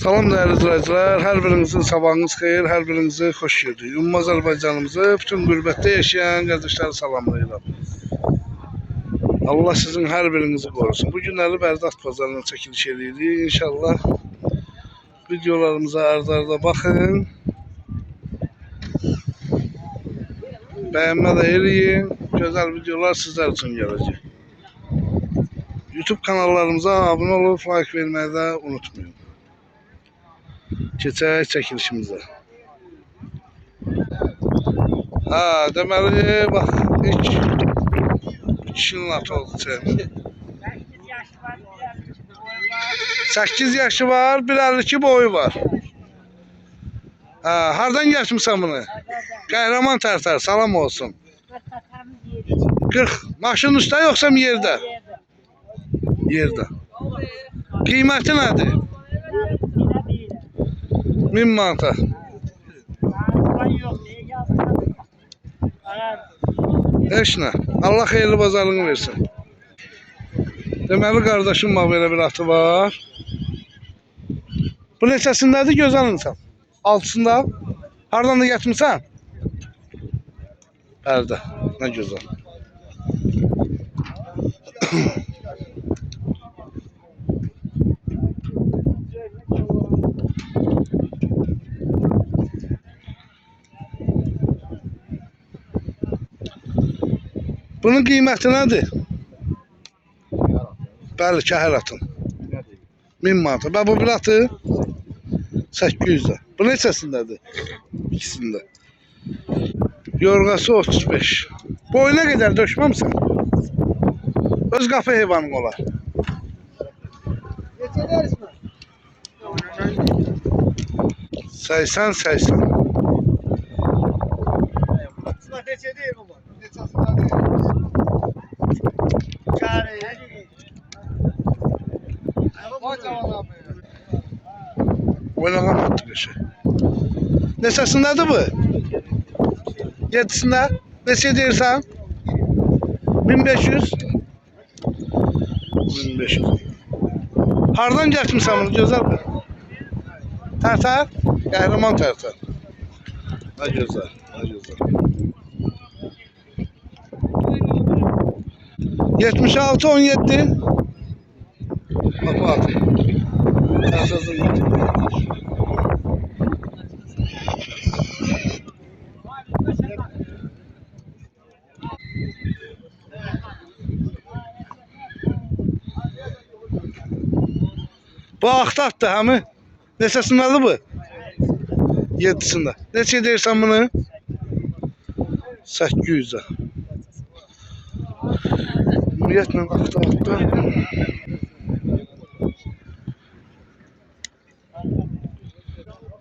Salam değerli izleyiciler, her birinizin sabahınız xeyir, her birinizi hoş gördük. Ümumi Azərbaycanımızı, bütün qürbətdə yaşayan qardaşları salamlayıram. Allah sizin her birinizi korusun. Bu günləri Bərdət pazarına çəkiliş edirik. İnşallah videolarımıza arda bakın. Beğenme de eləyin. Güzel videolar sizler için gelecek. YouTube kanallarımıza abone olup like vermeyi de unutmayın. Keçək çəkilişimizə. Deməli, bax, ilk kişinin atı oldu çəyini. 8 yaşı var, 1.52 boyu var. Hardan geçmişsən bunu? Qəhrəman Tərtər, salam olsun. 40, maşının üstə yoxsa yerdə? Yerdə. Qiyməti nədir? 1000 manata. Heç nə. Allah xeyirli bazarlığını versin. Deməli qardaşım var, belə bir atı var. Bu neçəsindədir gözəl insan? Altısında. Hardan da getmirsən? Bərdə. Nə gözəl. Bunun qiyməti nədir? Bəli, kəhər atın. 1000 manata. Və bu bir atı 800'də. Bu neçəsindədir? İkisində. Yorğası 35. Boyuna qədər döşməmsən. Öz qapı heyvanın olar. 80-80. Oynanan attı bir şey. Neçəsindədir bu? 7'sində. Neçə deyirsən? 1500. 1500. Hardan getmirsən bunu gözəl mi? Tərtər? Qəhrəman Tərtər. Ne gözəl, ne gözəl. 76-17. Kapat. Bu axtatdı həmi. Neçəsindədir bu? 7'sində. Neçə deyirsən bunu? 800'də. Ümumiyyətlə axtatdı.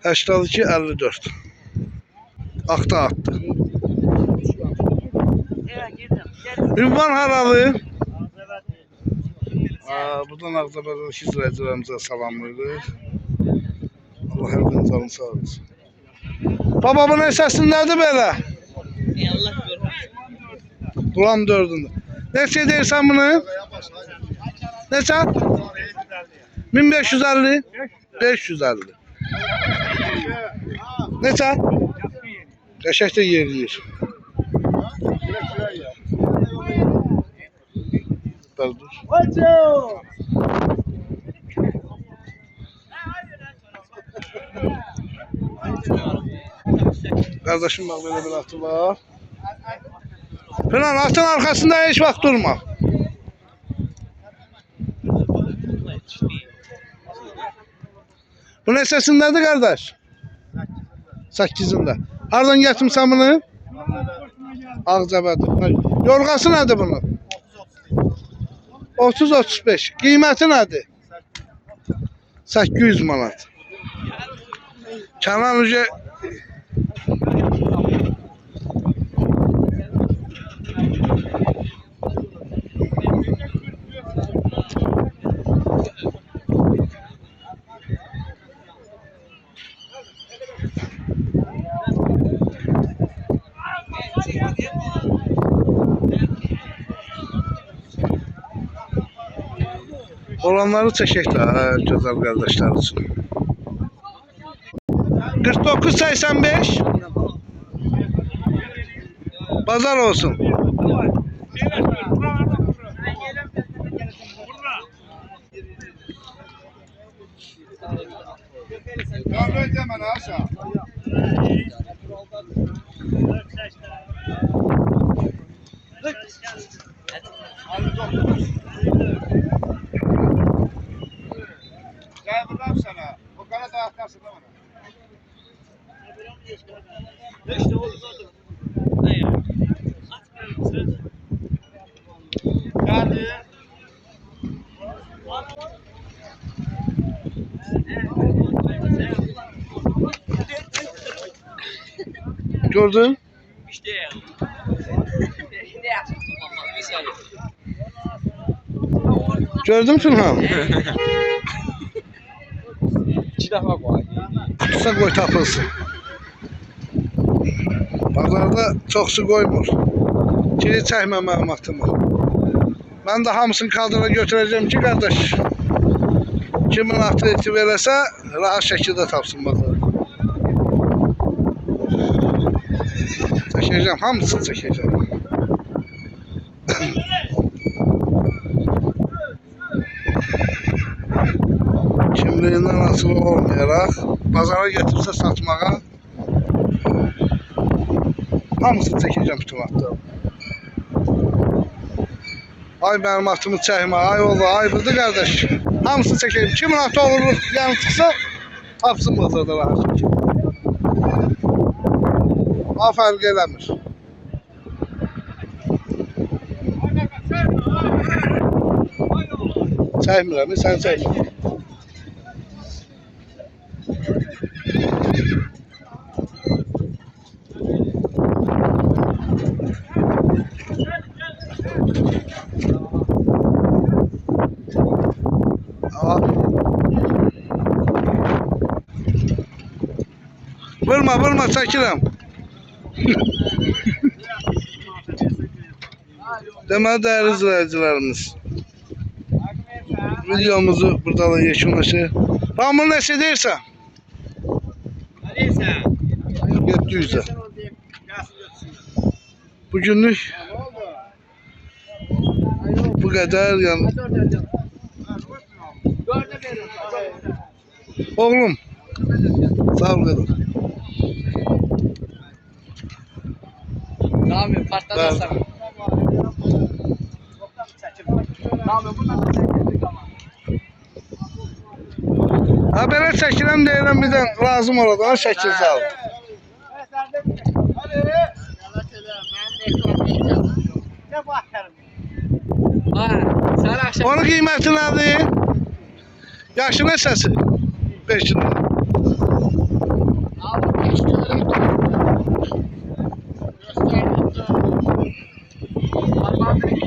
Həştadı 54. Axta attı. Ünvan haralı? Buradan Ağdabadakı izləyicilərimizə salamlayırıq. Allah hər biriniz alın sağ olsun. Baba bu neçəsindədir belə? Allah görməsin. Duran 4'ündə. Neçə deyirsən bunu? Neçə? 1550. 550. Neçə? Qəşək də yerləyir. Dur. Kardeşim bak böyle bir atı var. Falan atın arkasında hiç vaxt durma. Bu neçəsindədir kardeş? 8'ində. Hardan getmirsən bunu? Ağcabədir. Yorğası nədir bunun? 30-35. Qiyməti nədir? 800 manat. Kənan uca olanları çəkək də gözəl qardaşlar üçün. 49.85. Pazar olsun. Sana. O kadar da atarsın da bana. Geldi. Gördün? İşte ya. Gördün Fırhan? İki defa koy. Kısa koy tapılsın. Pazarda çok su koymur. Kiri çəkmə məlumatımı. Ben de hamısını kaldıra götüreceğim ki kardeş. Kimin aktiviti verirse rahat şekilde tapsın bazarda. Çekeceğim, hamısını çekeceğim. Kimliğinden asılı olmayarak pazara getirse satmağa hamısını çekeceğim bütün vaxtda. Ay benim atımı çəkmə, ay oldu, ay budur kardeş. Hamısını çekeyim. Kimin atı olur yani çıksa tapsın pazarda rahat şekilde. Ha fark eləmir. Çəkmirəm, sən çəkmə. Vurma, vurma, çəkirəm. Deməli, değerli izləyicilərimiz, videomuzu burada da yekunlaşır. Ramın nəsə deyirsən? Neyse. 700'e. Bugünlük bu kadar yani. Oğlum, sağ ol kadın. Ne yapayım? Partladı sana. Ha belə çəkirəm deyirəm bizdən lazım oladan şəkil sal. Ha, sen akşam Onun qiyməti nədir? Yaşı nə səsi? 5 lira.